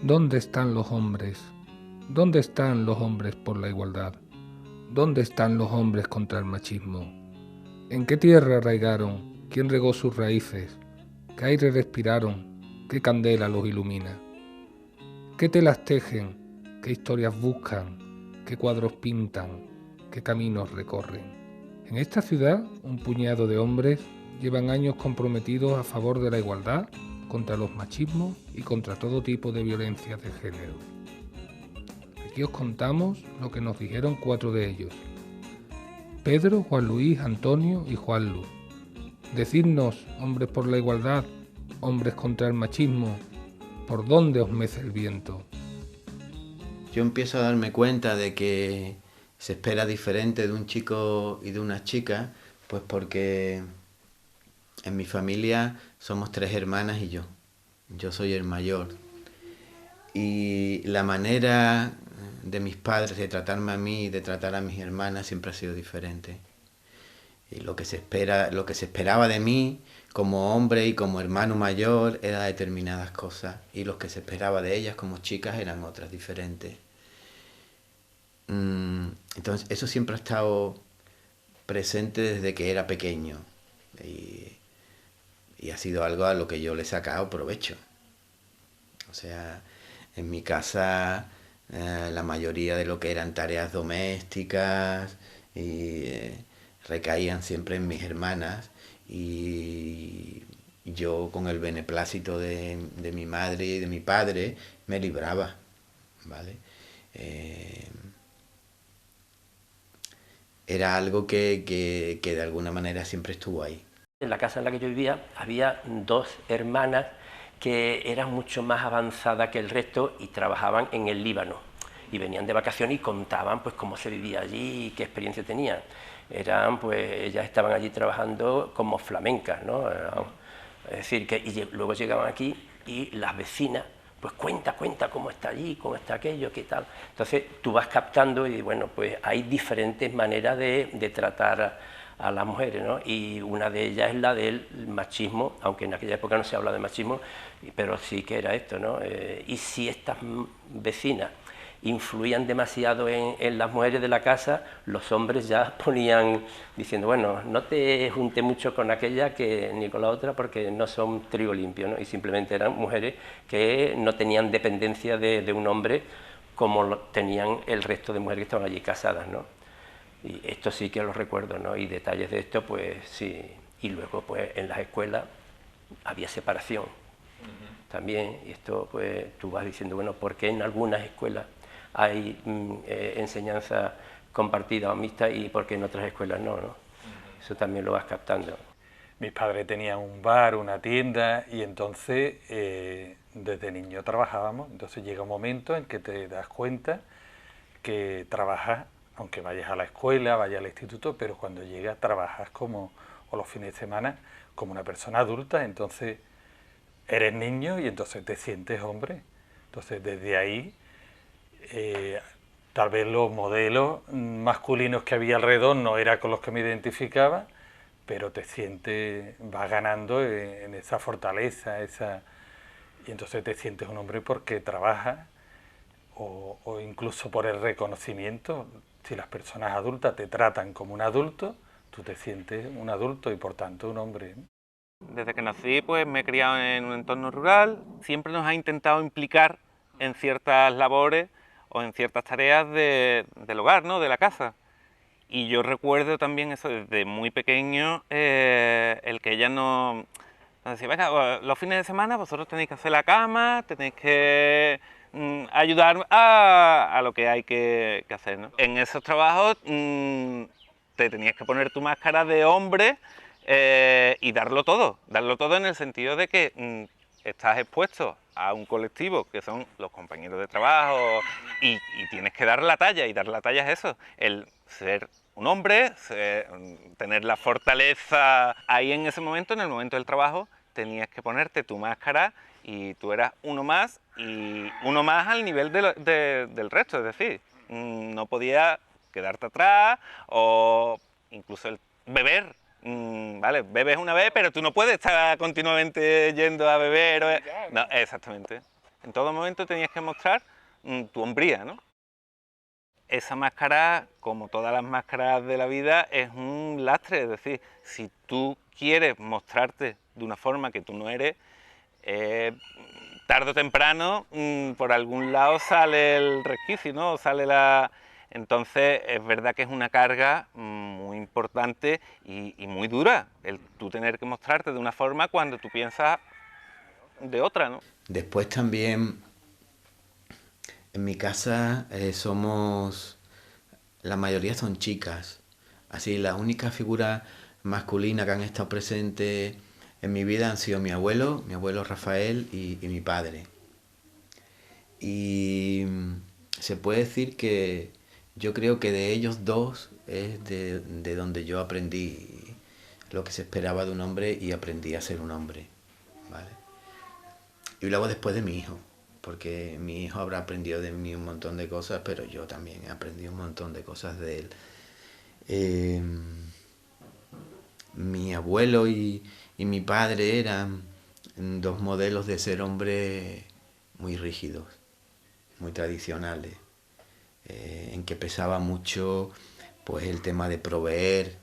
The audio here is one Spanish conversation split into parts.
¿Dónde están los hombres? ¿Dónde están los hombres por la igualdad? ¿Dónde están los hombres contra el machismo? ¿En qué tierra arraigaron? ¿Quién regó sus raíces? ¿Qué aire respiraron? ¿Qué candela los ilumina? ¿Qué telas tejen? ¿Qué historias buscan? ¿Qué cuadros pintan? ¿Qué caminos recorren? En esta ciudad, un puñado de hombres llevan años comprometidos a favor de la igualdad, contra los machismos y contra todo tipo de violencia de género. Aquí os contamos lo que nos dijeron 4 de ellos: Pedro, Juan Luis, Antonio y Juan Luz. Decidnos, hombres por la igualdad, hombres contra el machismo, ¿por dónde os mece el viento? Yo empiezo a darme cuenta de que se espera diferente de un chico y de una chica, pues porque en mi familia somos 3 hermanas y yo. Yo soy el mayor. Y la manera de mis padres de tratarme a mí y de tratar a mis hermanas siempre ha sido diferente. Y lo que se esperaba de mí como hombre y como hermano mayor era determinadas cosas, y lo que se esperaba de ellas como chicas eran otras diferentes. Entonces eso siempre ha estado presente desde que era pequeño, y ha sido algo a lo que yo le he sacado provecho. O sea, en mi casa la mayoría de lo que eran tareas domésticas recaían siempre en mis hermanas, y yo, con el beneplácito de mi madre y de mi padre, me libraba, ¿vale? Era algo que de alguna manera siempre estuvo ahí. En la casa en la que yo vivía había 2 hermanas que eran mucho más avanzadas que el resto y trabajaban en el Líbano. Y venían de vacaciones y contaban pues cómo se vivía allí y qué experiencia tenían. Ellas estaban allí trabajando como flamencas, ¿no? Es decir, y luego llegaban aquí y las vecinas, pues cuenta cómo está allí, cómo está aquello, qué tal. Entonces tú vas captando y bueno, pues hay diferentes maneras de tratar a las mujeres, ¿no? Y una de ellas es la del machismo, aunque en aquella época no se habla de machismo, pero sí que era esto, ¿no? Y si estas vecinas influían demasiado en las mujeres de la casa, los hombres ya ponían diciendo, bueno, no te junte mucho con aquella ni con la otra, porque no son trigo limpio, ¿no? Y simplemente eran mujeres que no tenían dependencia de un hombre como tenían el resto de mujeres que estaban allí casadas, ¿no? Y esto sí que lo recuerdo, ¿no? Y detalles de esto, pues sí. Y luego, pues en las escuelas había separación también, y esto, pues tú vas diciendo, bueno, ¿por qué en algunas escuelas hay enseñanza compartida o mixta y por qué en otras escuelas no, ¿no? Eso también lo vas captando. Mis padres tenían un bar, una tienda, y entonces desde niño trabajábamos. Entonces llega un momento en que te das cuenta que trabajas, aunque vayas a la escuela, vayas al instituto, pero cuando llegas trabajas o los fines de semana, como una persona adulta. Entonces eres niño y entonces te sientes hombre. Entonces desde ahí tal vez los modelos masculinos que había alrededor no era con los que me identificaba, pero te sientes, vas ganando en esa fortaleza, y entonces te sientes un hombre porque trabajas, o incluso por el reconocimiento. Si las personas adultas te tratan como un adulto, tú te sientes un adulto y por tanto un hombre. Desde que nací, pues me he criado en un entorno rural. Siempre nos ha intentado implicar en ciertas labores o en ciertas tareas del hogar, ¿no? De la casa. Y yo recuerdo también eso desde muy pequeño, el que ella nos decía, venga, los fines de semana vosotros tenéis que hacer la cama, tenéis que ayudar a lo que hay que hacer, ¿no? En esos trabajos te tenías que poner tu máscara de hombre y darlo todo en el sentido de que estás expuesto a un colectivo que son los compañeros de trabajo y tienes que dar la talla, y dar la talla es eso, el ser un hombre, tener la fortaleza. Ahí en ese momento, en el momento del trabajo, tenías que ponerte tu máscara y tú eras uno más, y uno más al nivel del resto, es decir, no podías quedarte atrás, o incluso el beber Vale, bebes una vez, pero tú no puedes estar continuamente yendo a beber. No, exactamente. En todo momento tenías que mostrar tu hombría, ¿no? Esa máscara, como todas las máscaras de la vida, es un lastre. Es decir, si tú quieres mostrarte de una forma que tú no eres, tarde o temprano por algún lado sale el resquicio, ¿no? Sale la... Entonces es verdad que es una carga muy importante y muy dura el tú tener que mostrarte de una forma cuando tú piensas de otra, ¿no? Después también en mi casa la mayoría son chicas, así la única figura masculina que han estado presentes en mi vida han sido mi abuelo Rafael y mi padre. Y se puede decir que yo creo que de ellos dos es de donde yo aprendí lo que se esperaba de un hombre y aprendí a ser un hombre, ¿vale? Y luego después de mi hijo, porque mi hijo habrá aprendido de mí un montón de cosas, pero yo también he aprendido un montón de cosas de él. Mi abuelo y mi padre eran dos modelos de ser hombre muy rígidos, muy tradicionales, en que pesaba mucho pues el tema de proveer,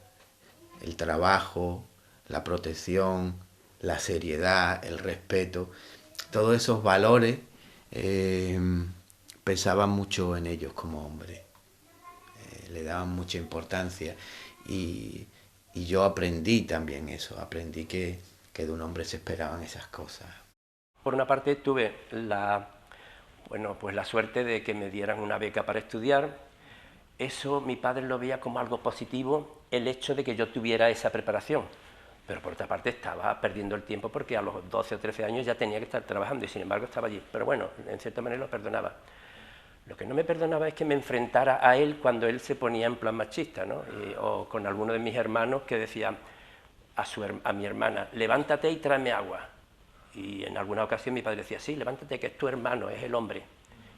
el trabajo, la protección, la seriedad, el respeto. Todos esos valores pesaban mucho en ellos como hombres, le daban mucha importancia y yo aprendí también eso, aprendí que de un hombre se esperaban esas cosas. Por una parte tuve la suerte de que me dieran una beca para estudiar. Eso mi padre lo veía como algo positivo, el hecho de que yo tuviera esa preparación. Pero por otra parte estaba perdiendo el tiempo porque a los 12 o 13 años ya tenía que estar trabajando y sin embargo estaba allí. Pero bueno, en cierta manera lo perdonaba. Lo que no me perdonaba es que me enfrentara a él cuando él se ponía en plan machista, ¿no? O con alguno de mis hermanos que decía a mi hermana, levántate y tráeme agua. Y en alguna ocasión mi padre decía, sí, levántate que es tu hermano, es el hombre.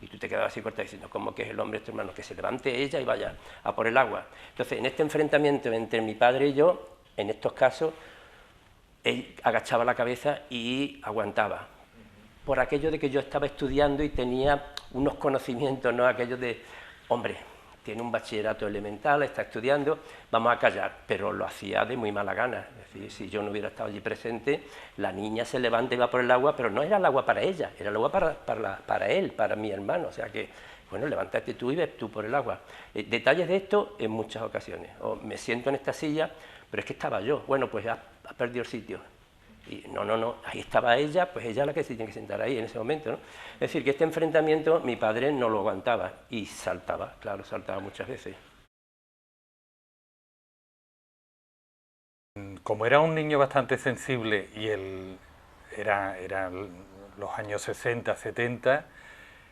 Y tú te quedabas así corta diciendo, ¿cómo que es el hombre, es tu hermano? Que se levante ella y vaya a por el agua. Entonces, en este enfrentamiento entre mi padre y yo, en estos casos, él agachaba la cabeza y aguantaba. Por aquello de que yo estaba estudiando y tenía unos conocimientos, no aquello de, hombre, tiene un bachillerato elemental, está estudiando, vamos a callar, pero lo hacía de muy mala gana. Es decir, si yo no hubiera estado allí presente, la niña se levanta y va por el agua, pero no era el agua para ella, era el agua para él, para mi hermano. O sea que, bueno, levántate tú y ves tú por el agua. Detalles de esto en muchas ocasiones. O me siento en esta silla, pero es que estaba yo. Bueno, pues ha perdido el sitio. Y no, ahí estaba ella, pues ella es la que se tiene que sentar ahí en ese momento, ¿no? Es decir, que este enfrentamiento mi padre no lo aguantaba y saltaba, claro, saltaba muchas veces. Como era un niño bastante sensible y él era los años 60, 70,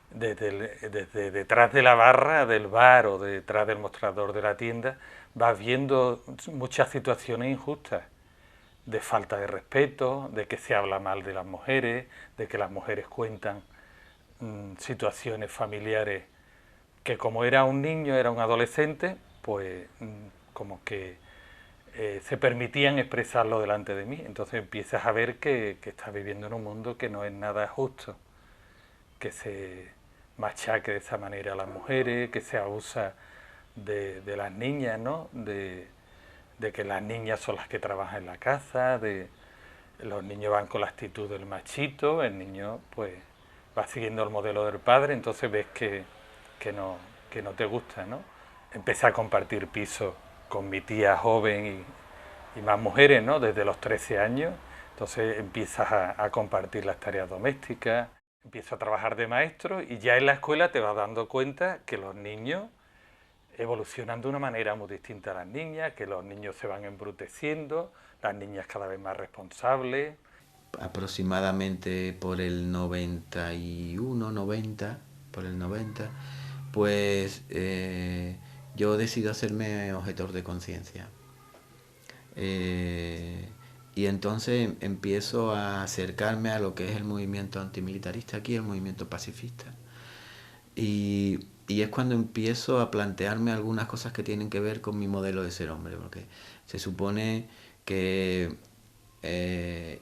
desde detrás de la barra del bar o detrás del mostrador de la tienda, vas viendo muchas situaciones injustas, de falta de respeto, de que se habla mal de las mujeres, de que las mujeres cuentan situaciones familiares que como era un niño, era un adolescente, pues como que se permitían expresarlo delante de mí. Entonces empiezas a ver que estás viviendo en un mundo que no es nada justo, que se machaque de esa manera a las mujeres, que se abusa de las niñas, ¿no? De que las niñas son las que trabajan en la casa, los niños van con la actitud del machito, el niño pues va siguiendo el modelo del padre, entonces ves que no te gusta, ¿no? Empecé a compartir piso con mi tía joven y más mujeres, ¿no? Desde los 13 años, entonces empiezas a compartir las tareas domésticas, empiezo a trabajar de maestro y ya en la escuela te vas dando cuenta que los niños evolucionan de una manera muy distinta a las niñas, que los niños se van embruteciendo, las niñas cada vez más responsables. Aproximadamente por el 91, 90, por el 90, pues yo decido hacerme objetor de conciencia. Y entonces empiezo a acercarme a lo que es el movimiento antimilitarista aquí, el movimiento pacifista. Y es cuando empiezo a plantearme algunas cosas que tienen que ver con mi modelo de ser hombre, porque se supone que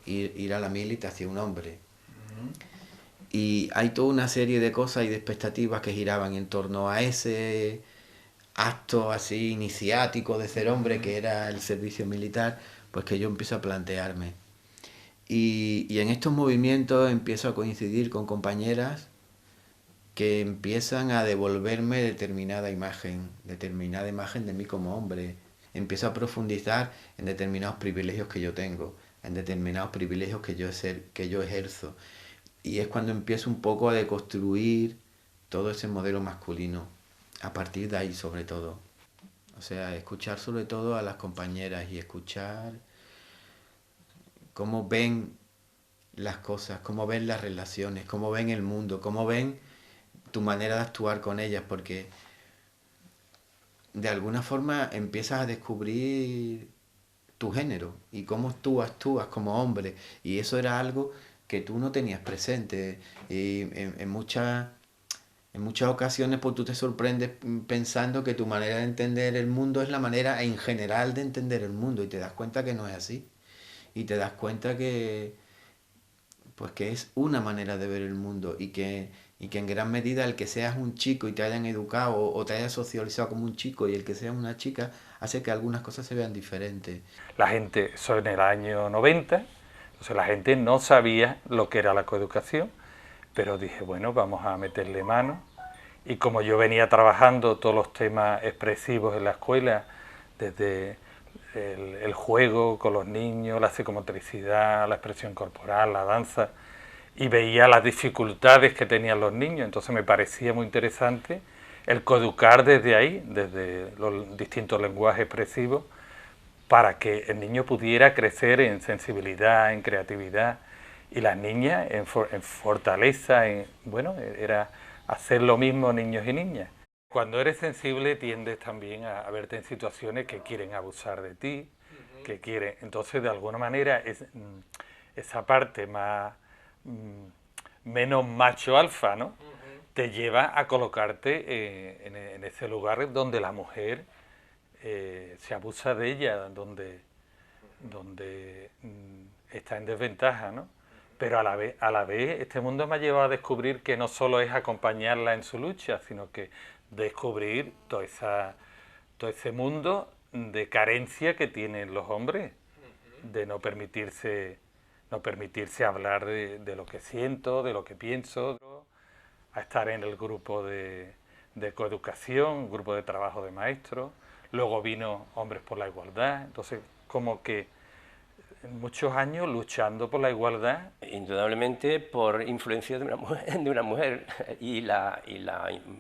ir a la mili te hacía un hombre. Y hay toda una serie de cosas y de expectativas que giraban en torno a ese acto así iniciático de ser hombre, que era el servicio militar, pues que yo empiezo a plantearme. Y en estos movimientos empiezo a coincidir con compañeras que empiezan a devolverme determinada imagen de mí como hombre. Empiezo a profundizar en determinados privilegios que yo tengo, en determinados privilegios que yo ejerzo. Y es cuando empiezo un poco a deconstruir todo ese modelo masculino, a partir de ahí sobre todo. O sea, escuchar sobre todo a las compañeras y escuchar cómo ven las cosas, cómo ven las relaciones, cómo ven el mundo, cómo ven tu manera de actuar con ellas, porque de alguna forma empiezas a descubrir tu género y cómo tú actúas como hombre, y eso era algo que tú no tenías presente, y en muchas ocasiones pues tú te sorprendes pensando que tu manera de entender el mundo es la manera en general de entender el mundo, y te das cuenta que no es así, y te das cuenta que pues que es una manera de ver el mundo, y que en gran medida el que seas un chico y te hayan educado o te hayas socializado como un chico, y el que seas una chica hace que algunas cosas se vean diferentes. La gente, eso en el año 90, entonces la gente no sabía lo que era la coeducación, pero dije, bueno, vamos a meterle mano. Y como yo venía trabajando todos los temas expresivos en la escuela, desde el juego con los niños, la psicomotricidad, la expresión corporal, la danza, y veía las dificultades que tenían los niños, entonces me parecía muy interesante el coeducar desde ahí, desde los distintos lenguajes expresivos, para que el niño pudiera crecer en sensibilidad, en creatividad, y las niñas en fortaleza, bueno, era hacer lo mismo niños y niñas. Cuando eres sensible tiendes también a verte en situaciones que quieren abusar de ti, que quieren, entonces de alguna manera esa parte más menos macho alfa, ¿no? Te lleva a colocarte en ese lugar donde la mujer se abusa de ella, donde está en desventaja, ¿no? Pero a la vez este mundo me ha llevado a descubrir que no solo es acompañarla en su lucha, sino que descubrir todo ese mundo de carencia que tienen los hombres, de no permitirse hablar de lo que siento, de lo que pienso, a estar en el grupo de coeducación, grupo de trabajo de maestros. Luego vino Hombres por la Igualdad, entonces como que muchos años luchando por la igualdad. Indudablemente por influencia de una mujer y la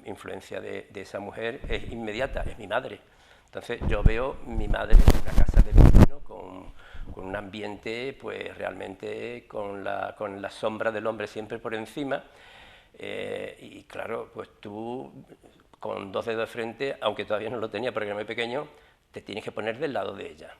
influencia de esa mujer es inmediata, es mi madre. Entonces yo veo mi madre en una casa de vecino con un ambiente pues realmente con la sombra del hombre siempre por encima, y claro, pues tú con 2 dedos de frente, aunque todavía no lo tenía porque era muy pequeño, te tienes que poner del lado de ella.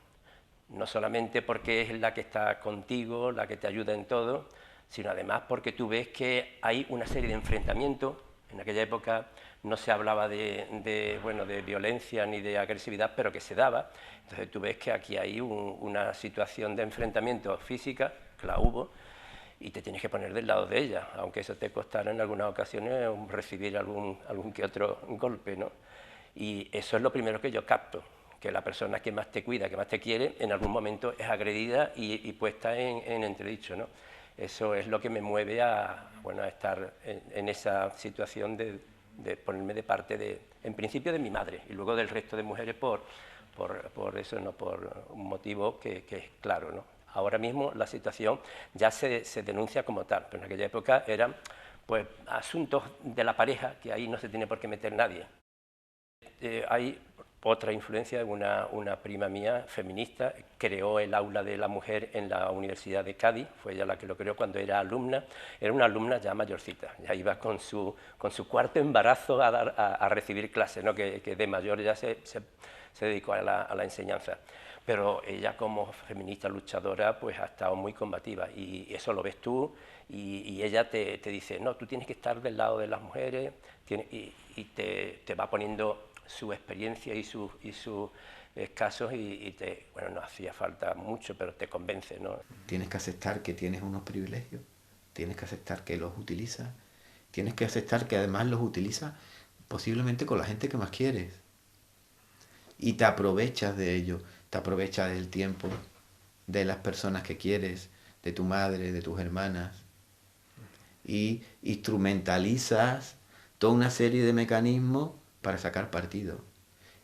No solamente porque es la que está contigo, la que te ayuda en todo, sino además porque tú ves que hay una serie de enfrentamientos. En aquella época no se hablaba de violencia ni de agresividad, pero que se daba. Entonces tú ves que aquí hay una situación de enfrentamiento física, que la hubo, y te tienes que poner del lado de ella, aunque eso te costara en algunas ocasiones recibir algún que otro golpe, ¿no? Y eso es lo primero que yo capto, que la persona que más te cuida, que más te quiere, en algún momento es agredida y puesta en entredicho, ¿no? Eso es lo que me mueve a estar en esa situación de ponerme de parte, en principio, de mi madre, y luego del resto de mujeres por eso, ¿no? Por un motivo que es claro, ¿no? Ahora mismo la situación ya se denuncia como tal, pero en aquella época eran pues asuntos de la pareja, que ahí no se tiene por qué meter nadie. Hay otra influencia, una prima mía, feminista, creó el aula de la mujer en la Universidad de Cádiz, fue ella la que lo creó cuando era alumna, era una alumna ya mayorcita, ya iba con su cuarto embarazo a recibir clases, ¿no? que de mayor ya se dedicó a la enseñanza. Pero ella como feminista luchadora pues ha estado muy combativa, y eso lo ves tú, y ella te dice, no, tú tienes que estar del lado de las mujeres, y te va poniendo su experiencia y sus casos y bueno, no hacía falta mucho, pero te convence, ¿no? Tienes que aceptar que tienes unos privilegios, tienes que aceptar que los utilizas, tienes que aceptar que además los utilizas posiblemente con la gente que más quieres. Y te aprovechas de ello, te aprovechas del tiempo, de las personas que quieres, de tu madre, de tus hermanas. Y instrumentalizas toda una serie de mecanismos para sacar partido.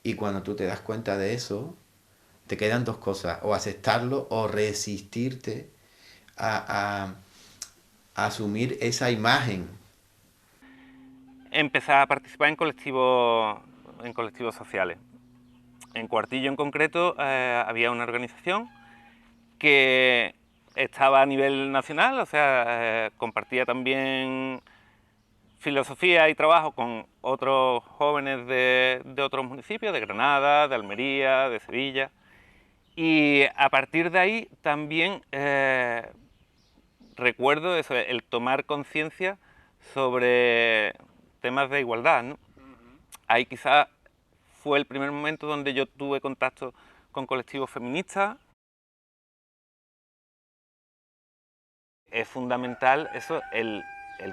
Y cuando tú te das cuenta de eso, te quedan dos cosas, o aceptarlo o resistirte a asumir esa imagen. Empezar a participar en colectivos sociales. En Cuartillo en concreto había una organización que estaba a nivel nacional, o sea, compartía también filosofía y trabajo con otros jóvenes de otros municipios, de Granada, de Almería, de Sevilla. Y a partir de ahí también recuerdo eso, el tomar conciencia sobre temas de igualdad, ¿no? Ahí quizás fue el primer momento donde yo tuve contacto con colectivos feministas. Es fundamental eso, el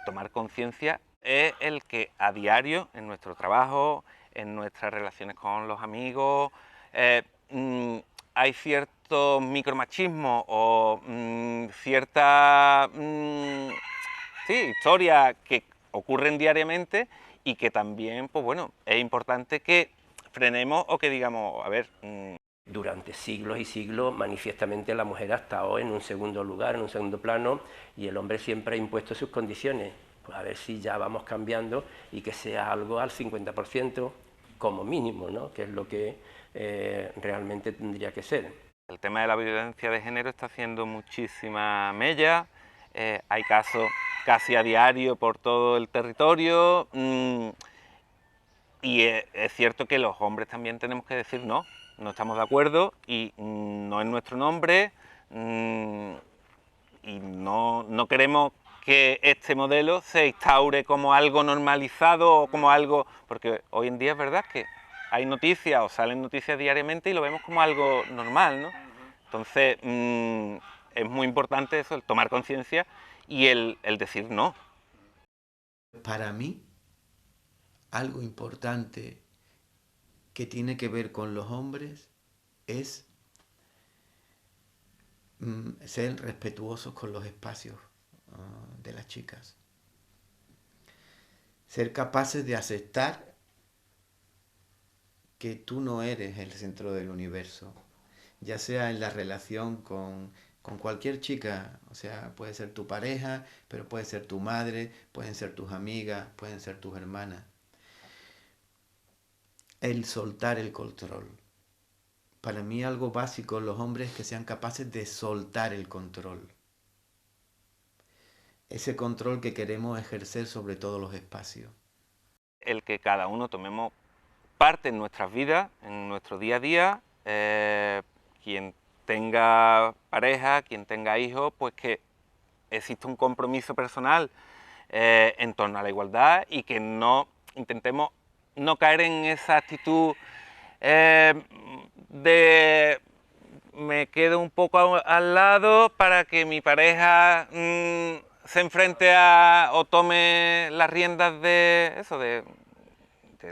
tomar conciencia, es el que a diario, en nuestro trabajo, en nuestras relaciones con los amigos, hay cierto micromachismo o cierta historias que ocurren diariamente y que también, pues bueno, es importante que frenemos o que digamos, a ver... Durante siglos y siglos, manifiestamente, la mujer ha estado en un segundo lugar, en un segundo plano, y el hombre siempre ha impuesto sus condiciones. Pues a ver si ya vamos cambiando y que sea algo al 50%, como mínimo, ¿no? Que es lo que realmente tendría que ser. El tema de la violencia de género está haciendo muchísima mella, hay casos casi a diario por todo el territorio, y es cierto que los hombres también tenemos que decir no estamos de acuerdo y no es nuestro nombre y no queremos que este modelo se instaure como algo normalizado o como algo... Porque hoy en día es verdad que hay noticias o salen noticias diariamente y lo vemos como algo normal, ¿no? Entonces es muy importante eso, el tomar conciencia y el decir no. Para mí, algo importante que tiene que ver con los hombres es ser respetuosos con los espacios de las chicas. Ser capaces de aceptar que tú no eres el centro del universo, ya sea en la relación con cualquier chica, o sea, puede ser tu pareja, pero puede ser tu madre, pueden ser tus amigas, pueden ser tus hermanas. El soltar el control. Para mí algo básico en los hombres es que sean capaces de soltar el control. Ese control que queremos ejercer sobre todos los espacios. El que cada uno tomemos parte en nuestras vidas, en nuestro día a día, quien tenga pareja, quien tenga hijos, pues que existe un compromiso personal en torno a la igualdad y que no intentemos no caer en esa actitud de me quedo un poco al lado para que mi pareja se enfrente o tome las riendas de eso, de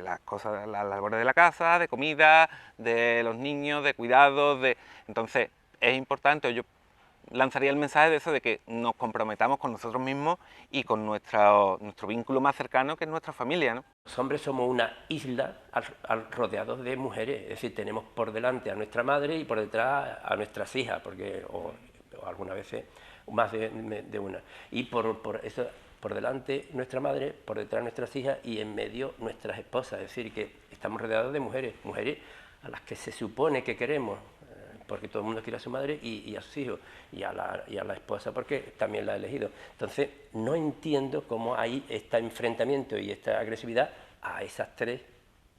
las cosas, las labores de la casa, de comida, de los niños, de cuidados, entonces es importante, yo lanzaría el mensaje de eso, de que nos comprometamos con nosotros mismos y con nuestro vínculo más cercano, que es nuestra familia, ¿no? Los hombres somos una isla rodeados de mujeres, es decir, tenemos por delante a nuestra madre y por detrás a nuestras hijas, porque o algunas veces más de una. Y por eso, por delante nuestra madre, por detrás nuestras hijas y en medio nuestras esposas, es decir, que estamos rodeados de mujeres a las que se supone que queremos, porque todo el mundo quiere a su madre y a sus hijos, y a la esposa porque también la ha elegido. Entonces, no entiendo cómo hay este enfrentamiento y esta agresividad a esas tres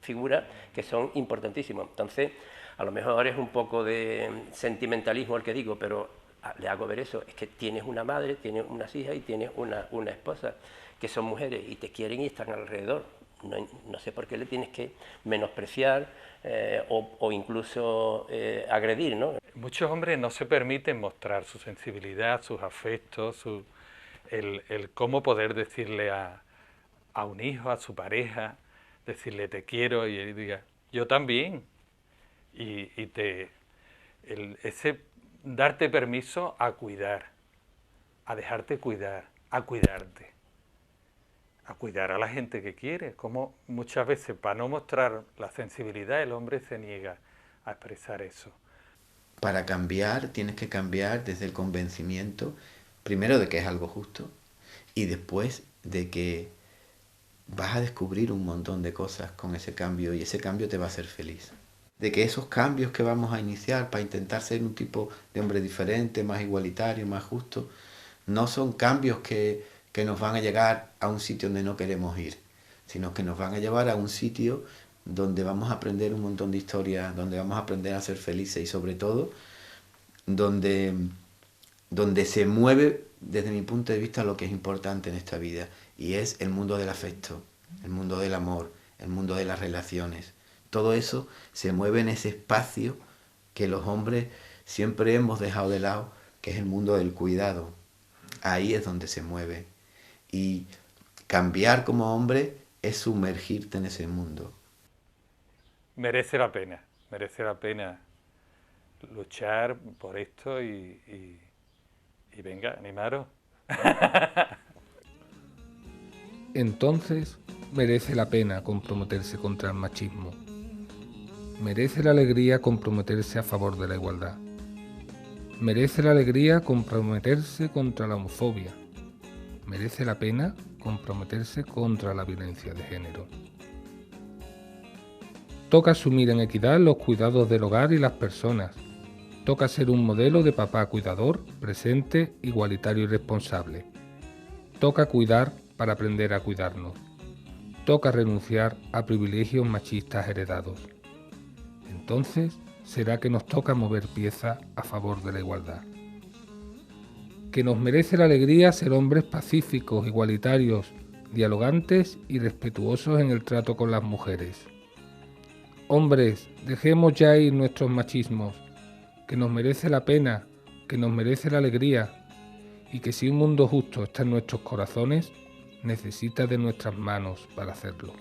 figuras que son importantísimas. Entonces, a lo mejor es un poco de sentimentalismo el que digo, pero le hago ver eso, es que tienes una madre, tienes unas hijas y tienes una esposa, que son mujeres y te quieren y están alrededor. no sé por qué le tienes que menospreciar o incluso agredir, ¿no? Muchos hombres no se permiten mostrar su sensibilidad, sus afectos, el cómo poder decirle a un hijo, a su pareja, decirle te quiero y él diga yo también. Ese darte permiso a cuidar, a dejarte cuidar, a cuidarte, a cuidar a la gente que quiere. Como muchas veces para no mostrar la sensibilidad el hombre se niega a expresar eso. Para cambiar tienes que cambiar desde el convencimiento, primero de que es algo justo y después de que vas a descubrir un montón de cosas con ese cambio y ese cambio te va a hacer feliz. De que esos cambios que vamos a iniciar para intentar ser un tipo de hombre diferente, más igualitario, más justo, no son cambios que nos van a llegar a un sitio donde no queremos ir, sino que nos van a llevar a un sitio donde vamos a aprender un montón de historias, donde vamos a aprender a ser felices y sobre todo donde se mueve desde mi punto de vista lo que es importante en esta vida y es el mundo del afecto, el mundo del amor, el mundo de las relaciones. Todo eso se mueve en ese espacio que los hombres siempre hemos dejado de lado, que es el mundo del cuidado. Ahí es donde se mueve. Y cambiar como hombre es sumergirte en ese mundo. Merece la pena luchar por esto y venga, animaros. Entonces merece la pena comprometerse contra el machismo. Merece la alegría comprometerse a favor de la igualdad. Merece la alegría comprometerse contra la homofobia. Merece la pena comprometerse contra la violencia de género. Toca asumir en equidad los cuidados del hogar y las personas. Toca ser un modelo de papá cuidador, presente, igualitario y responsable. Toca cuidar para aprender a cuidarnos. Toca renunciar a privilegios machistas heredados. Entonces, será que nos toca mover pieza a favor de la igualdad. Que nos merece la alegría ser hombres pacíficos, igualitarios, dialogantes y respetuosos en el trato con las mujeres. Hombres, dejemos ya ir nuestros machismos, que nos merece la pena, que nos merece la alegría, y que si un mundo justo está en nuestros corazones, necesita de nuestras manos para hacerlo.